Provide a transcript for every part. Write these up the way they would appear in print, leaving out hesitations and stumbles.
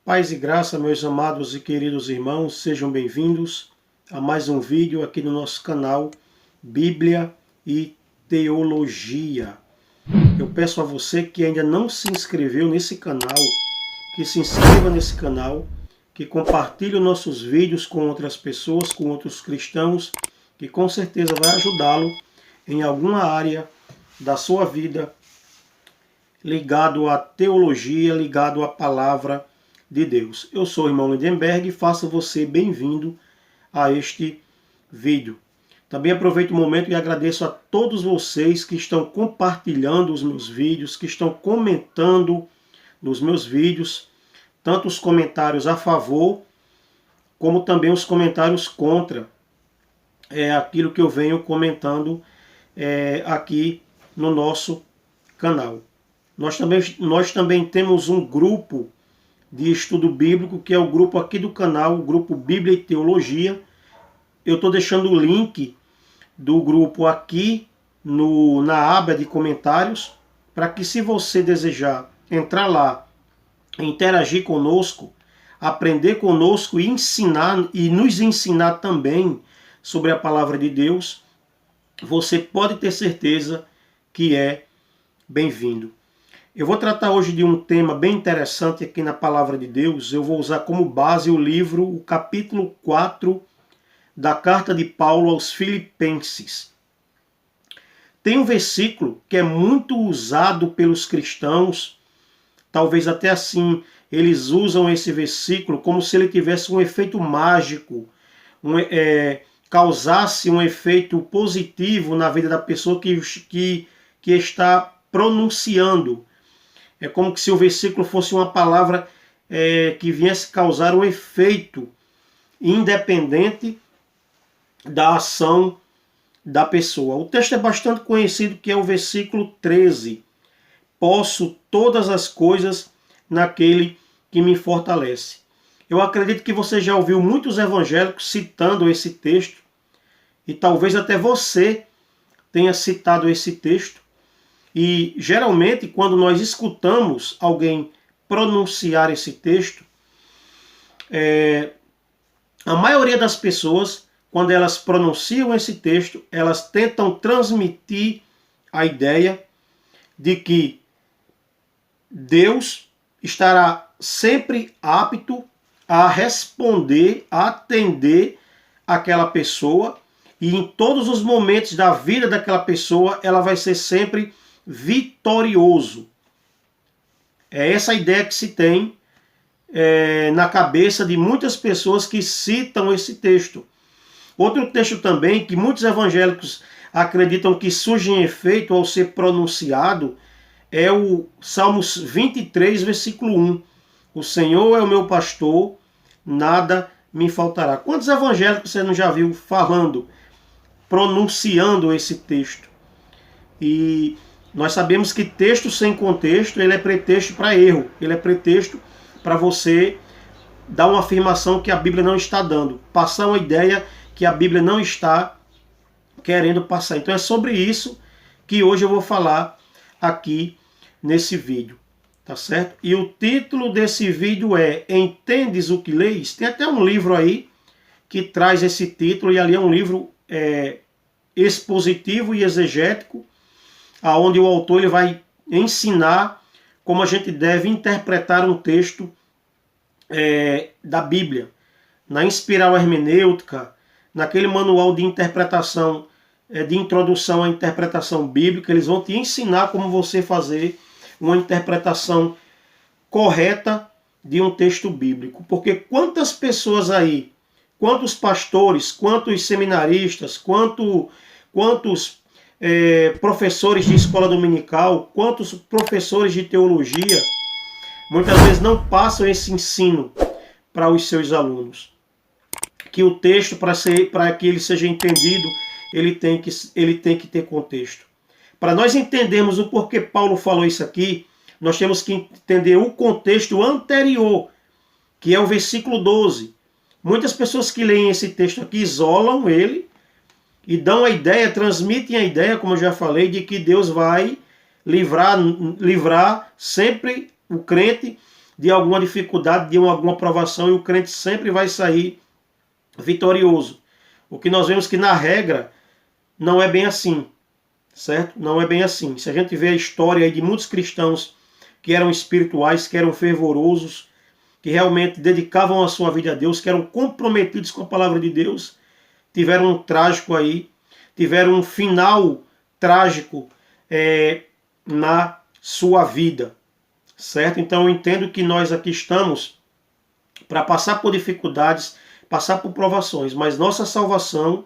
Paz e graça, meus amados e queridos irmãos, sejam bem-vindos a mais um vídeo aqui no nosso canal Bíblia e Teologia. Eu peço a você que ainda não se inscreveu nesse canal, que se inscreva nesse canal, que compartilhe os nossos vídeos com outras pessoas, com outros cristãos, que com certeza vai ajudá-lo em alguma área da sua vida ligado à teologia, ligado à palavra de Deus. Eu sou o irmão Lindenberg e faço você bem-vindo a este vídeo. Também aproveito o momento e agradeço a todos vocês que estão compartilhando os meus vídeos, que estão comentando nos meus vídeos, tanto os comentários a favor, como também os comentários contra aquilo que eu venho comentando aqui no nosso canal. Nós também temos um grupo de estudo bíblico, que é o grupo aqui do canal, o grupo Bíblia e Teologia. Eu estou deixando o link do grupo aqui na aba de comentários, para que, se você desejar entrar lá, interagir conosco, aprender conosco e ensinar, e nos ensinar também sobre a palavra de Deus, você pode ter certeza que é bem-vindo. Eu vou tratar hoje de um tema bem interessante aqui na Palavra de Deus. Eu vou usar como base o capítulo 4 da carta de Paulo aos Filipenses. Tem um versículo que é muito usado pelos cristãos, talvez até assim, eles usam esse versículo como se ele tivesse um efeito mágico, causasse um efeito positivo na vida da pessoa que está pronunciando. É como se o versículo fosse uma palavra que viesse causar um efeito independente da ação da pessoa. O texto é bastante conhecido, que é o versículo 13. Posso todas as coisas naquele que me fortalece. Eu acredito que você já ouviu muitos evangélicos citando esse texto, e talvez até você tenha citado esse texto. E geralmente, quando nós escutamos alguém pronunciar esse texto, a maioria das pessoas, quando elas pronunciam esse texto, elas tentam transmitir a ideia de que Deus estará sempre apto a responder, a atender aquela pessoa, e em todos os momentos da vida daquela pessoa, ela vai ser sempre vitorioso. É essa ideia que se tem na cabeça de muitas pessoas que citam esse texto. Outro texto também que muitos evangélicos acreditam que surge em efeito ao ser pronunciado é o Salmos 23, versículo 1. O Senhor é o meu pastor, nada me faltará. Quantos evangélicos você não já viu falando, pronunciando esse texto? E nós sabemos que texto sem contexto, ele é pretexto para erro. Ele é pretexto para você dar uma afirmação que a Bíblia não está dando. Passar uma ideia que a Bíblia não está querendo passar. Então é sobre isso que hoje eu vou falar aqui nesse vídeo. Tá certo? E o título desse vídeo é Entendes o que leis? Tem até um livro aí que traz esse título, e ali é um livro expositivo e exegético, aonde o autor ele vai ensinar como a gente deve interpretar um texto da Bíblia. Na Inspiral Hermenêutica, naquele manual de interpretação, de introdução à interpretação bíblica, eles vão te ensinar como você fazer uma interpretação correta de um texto bíblico. Porque quantas pessoas aí, quantos pastores, quantos seminaristas, quantos professores de escola dominical, quantos professores de teologia, muitas vezes não passam esse ensino para os seus alunos. Que o texto, para que ele seja entendido, ele tem que ter contexto. Para nós entendermos o porquê Paulo falou isso aqui, nós temos que entender o contexto anterior, que é o versículo 12. Muitas pessoas que leem esse texto aqui isolam ele e dão a ideia, transmitem a ideia, como eu já falei, de que Deus vai livrar sempre o crente de alguma dificuldade, de alguma provação, e o crente sempre vai sair vitorioso. O que nós vemos que na regra não é bem assim, certo? Não é bem assim. Se a gente vê a história aí de muitos cristãos que eram espirituais, que eram fervorosos, que realmente dedicavam a sua vida a Deus, que eram comprometidos com a palavra de Deus, tiveram um trágico aí, tiveram um final trágico na sua vida, certo? Então eu entendo que nós aqui estamos para passar por dificuldades, passar por provações, mas nossa salvação,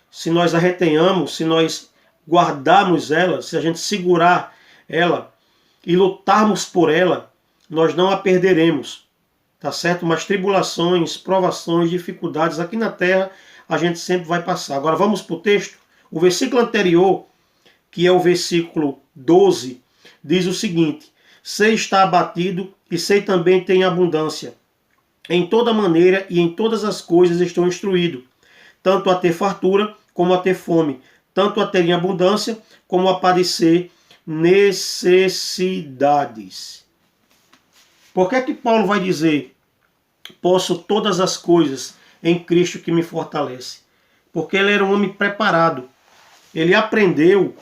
se nós a retenhamos, se nós guardarmos ela, se a gente segurar ela e lutarmos por ela, nós não a perderemos, tá certo? Mas tribulações, provações, dificuldades aqui na terra, a gente sempre vai passar. Agora vamos para o texto. O versículo anterior, que é o versículo 12, diz o seguinte: sei estar abatido e sei também ter abundância. Em toda maneira e em todas as coisas estou instruído, tanto a ter fartura como a ter fome, tanto a ter em abundância como a padecer necessidades. Por que Paulo vai dizer: posso todas as coisas em Cristo que me fortalece? Porque ele era um homem preparado. Ele aprendeu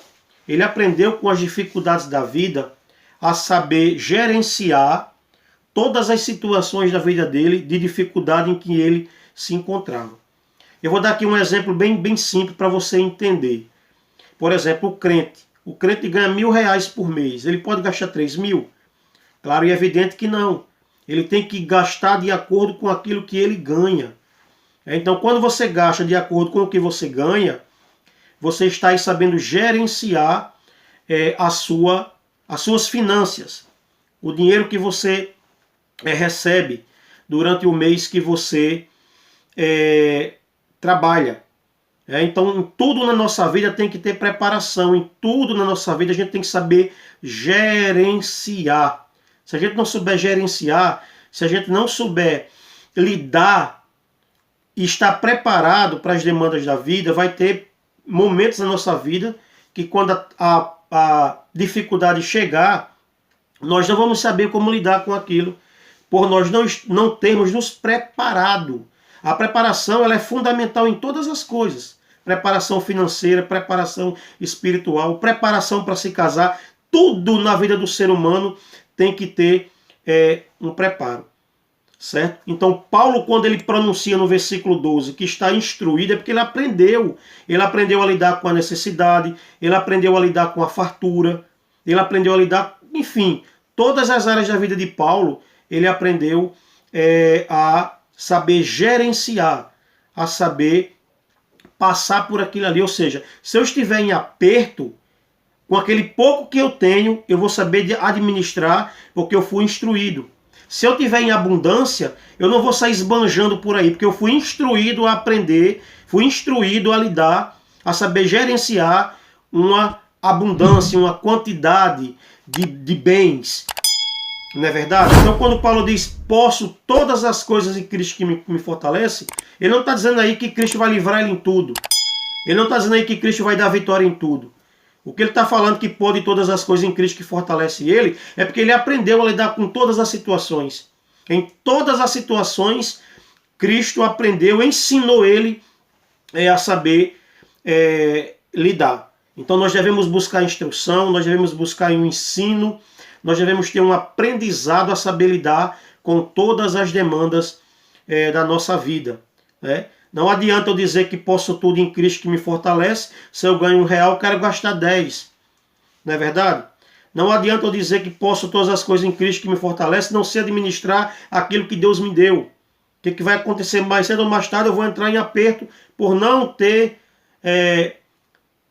com as dificuldades da vida a saber gerenciar todas as situações da vida dele de dificuldade em que ele se encontrava. Eu vou dar aqui um exemplo bem simples para você entender. Por exemplo, o crente ganha R$1.000 por mês. Ele pode gastar 3.000? Claro e evidente que não. Ele tem que gastar de acordo com aquilo que ele ganha. Então, quando você gasta de acordo com o que você ganha, você está aí sabendo gerenciar as suas finanças. O dinheiro que você recebe durante o mês que você trabalha. Então, em tudo na nossa vida tem que ter preparação. Em tudo na nossa vida a gente tem que saber gerenciar. Se a gente não souber gerenciar, se a gente não souber lidar e estar preparado para as demandas da vida, vai ter momentos na nossa vida que quando a dificuldade chegar, nós não vamos saber como lidar com aquilo, por nós não termos nos preparado. A preparação ela é fundamental em todas as coisas. Preparação financeira, preparação espiritual, preparação para se casar. Tudo na vida do ser humano tem que ter um preparo. Certo? Então Paulo, quando ele pronuncia no versículo 12 que está instruído, é porque ele aprendeu. Ele aprendeu a lidar com a necessidade, ele aprendeu a lidar com a fartura, ele aprendeu a lidar, enfim, todas as áreas da vida de Paulo, ele aprendeu a saber gerenciar, a saber passar por aquilo ali. Ou seja, se eu estiver em aperto, com aquele pouco que eu tenho, eu vou saber administrar, porque eu fui instruído. Se eu tiver em abundância, eu não vou sair esbanjando por aí, porque eu fui instruído a aprender, fui instruído a lidar, a saber gerenciar uma abundância, uma quantidade de bens. Não é verdade? Então quando Paulo diz, posso todas as coisas em Cristo que me fortalece, ele não está dizendo aí que Cristo vai livrar ele em tudo. Ele não está dizendo aí que Cristo vai dar vitória em tudo. O que ele está falando que pode todas as coisas em Cristo que fortalece ele, é porque ele aprendeu a lidar com todas as situações. Em todas as situações, Cristo aprendeu, ensinou ele a saber lidar. Então nós devemos buscar instrução, nós devemos buscar um ensino, nós devemos ter um aprendizado a saber lidar com todas as demandas da nossa vida, né? Não adianta eu dizer que posso tudo em Cristo que me fortalece, se eu ganho R$1, eu quero gastar 10. Não é verdade? Não adianta eu dizer que posso todas as coisas em Cristo que me fortalece, não sei administrar aquilo que Deus me deu. O que vai acontecer mais cedo ou mais tarde? Eu vou entrar em aperto por não ter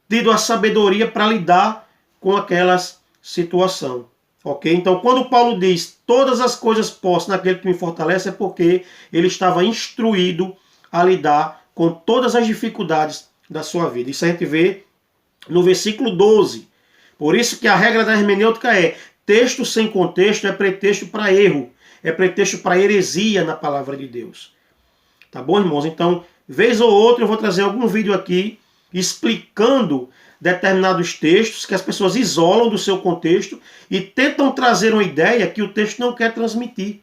tido a sabedoria para lidar com aquelas situações. Ok? Então, quando Paulo diz todas as coisas posso naquele que me fortalece, é porque ele estava instruído a lidar com todas as dificuldades da sua vida. Isso a gente vê no versículo 12. Por isso que a regra da hermenêutica é: texto sem contexto é pretexto para erro, é pretexto para heresia na palavra de Deus. Tá bom, irmãos? Então, vez ou outra eu vou trazer algum vídeo aqui explicando determinados textos que as pessoas isolam do seu contexto e tentam trazer uma ideia que o texto não quer transmitir.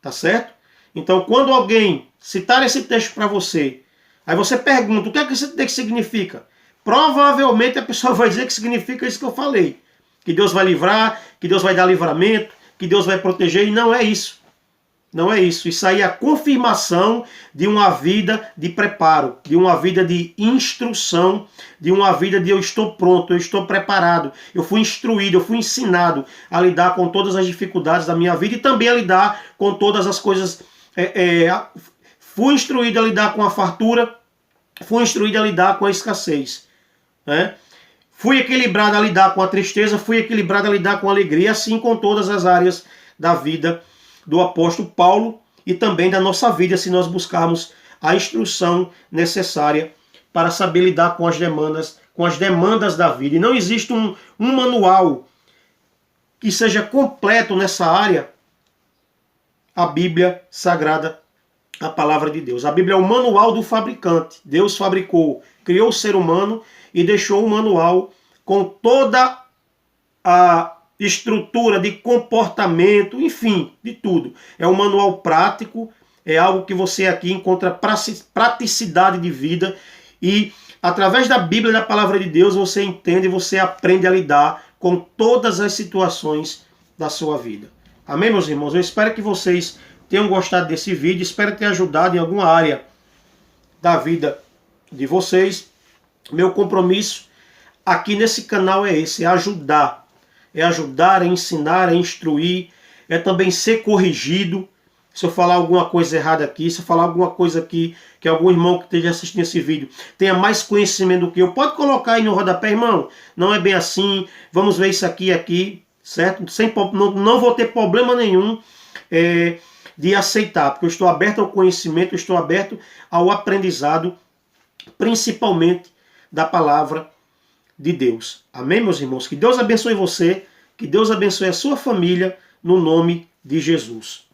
Tá certo? Então, quando alguém citar esse texto para você, aí você pergunta, o que é que esse texto significa? Provavelmente a pessoa vai dizer que significa isso que eu falei. Que Deus vai livrar, que Deus vai dar livramento, que Deus vai proteger, e não é isso. Não é isso. Isso aí é a confirmação de uma vida de preparo, de uma vida de instrução, de uma vida de eu estou pronto, eu estou preparado, eu fui instruído, eu fui ensinado a lidar com todas as dificuldades da minha vida e também a lidar com todas as coisas. Fui instruído a lidar com a fartura, fui instruído a lidar com a escassez. Né? Fui equilibrado a lidar com a tristeza, fui equilibrado a lidar com a alegria, assim com todas as áreas da vida do apóstolo Paulo e também da nossa vida, se nós buscarmos a instrução necessária para saber lidar com as demandas da vida. E não existe um manual que seja completo nessa área, a Bíblia Sagrada, a palavra de Deus. A Bíblia é o manual do fabricante. Deus fabricou, criou o ser humano e deixou um manual com toda a estrutura de comportamento, enfim, de tudo. É um manual prático, é algo que você aqui encontra praticidade de vida e através da Bíblia e da palavra de Deus você entende, você aprende a lidar com todas as situações da sua vida. Amém, meus irmãos? Eu espero que vocês tenham gostado desse vídeo, espero ter ajudado em alguma área da vida de vocês. Meu compromisso aqui nesse canal é esse, é ajudar, é ensinar, é instruir, é também ser corrigido. Se eu falar alguma coisa errada aqui, se eu falar alguma coisa aqui que algum irmão que esteja assistindo esse vídeo tenha mais conhecimento do que eu, pode colocar aí no rodapé, irmão, não é bem assim, vamos ver isso aqui, certo? Não vou ter problema nenhum de aceitar, porque eu estou aberto ao conhecimento, eu estou aberto ao aprendizado, principalmente da palavra de Deus. Amém, meus irmãos? Que Deus abençoe você, que Deus abençoe a sua família, no nome de Jesus.